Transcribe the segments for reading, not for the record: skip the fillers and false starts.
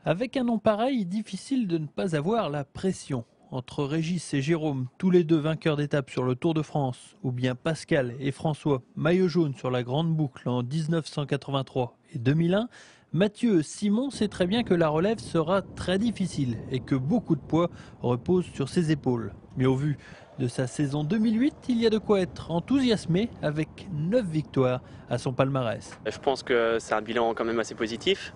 Avec un nom pareil, difficile de ne pas avoir la pression. Entre Régis et Jérôme, tous les deux vainqueurs d'étape sur le Tour de France, ou bien Pascal et François, maillot jaune sur la Grande Boucle en 1983 et 2001, Mathieu Simon sait très bien que la relève sera très difficile et que beaucoup de poids repose sur ses épaules. Mais au vu de sa saison 2008, il y a de quoi être enthousiasmé avec 9 victoires à son palmarès. Je pense que c'est un bilan quand même assez positif.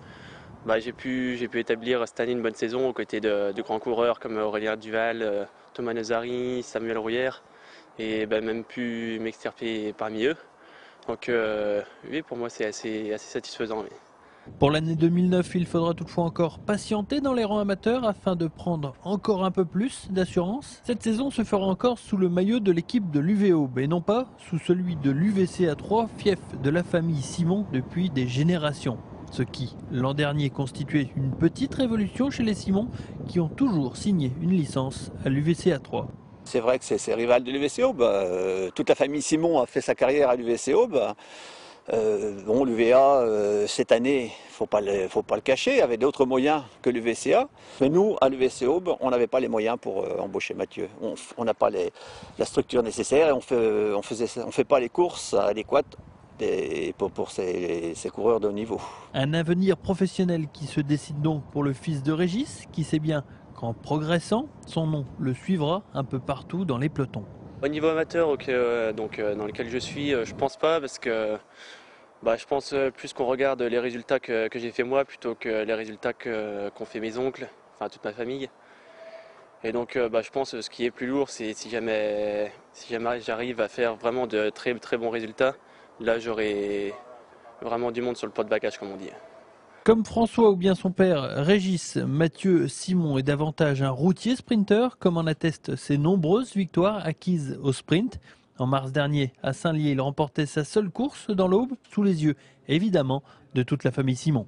J'ai pu établir cette année une bonne saison aux côtés de grands coureurs comme Aurélien Duval, Thomas Nozzari, Samuel Rouillère et même pu m'extirper parmi eux. Donc oui, pour moi c'est assez satisfaisant. Oui. Pour l'année 2009, il faudra toutefois encore patienter dans les rangs amateurs afin de prendre encore un peu plus d'assurance. Cette saison se fera encore sous le maillot de l'équipe de l'UVO et non pas sous celui de l'UVCA 3, fief de la famille Simon depuis des générations. Ce qui, l'an dernier, constituait une petite révolution chez les Simon qui ont toujours signé une licence à l'UVCA 3. C'est vrai que c'est rival de l'UVC Aube. Toute la famille Simon a fait sa carrière à l'UVC Aube. Bon, l'UVA, cette année, faut pas le cacher, avait d'autres moyens que l'UVCA. Mais nous, à l'UVC Aube, on n'avait pas les moyens pour embaucher Mathieu. On n'a pas la structure nécessaire et on fait pas les courses adéquates pour ces coureurs de haut niveau. Un avenir professionnel qui se décide donc pour le fils de Régis, qui sait bien qu'en progressant, son nom le suivra un peu partout dans les pelotons. Au niveau amateur, dans lequel je suis, je pense pas parce que je pense plus qu'on regarde les résultats que j'ai fait moi plutôt que les résultats qu'ont fait mes oncles, enfin toute ma famille. Et donc je pense que ce qui est plus lourd, c'est si jamais j'arrive à faire vraiment de très très bons résultats, là j'aurai vraiment du monde sur le pot de bagage comme on dit. Comme François ou bien son père, Régis, Mathieu Simon est davantage un routier sprinter, comme en attestent ses nombreuses victoires acquises au sprint. En mars dernier, à Saint-Lié, il remportait sa seule course dans l'Aube, sous les yeux, évidemment, de toute la famille Simon.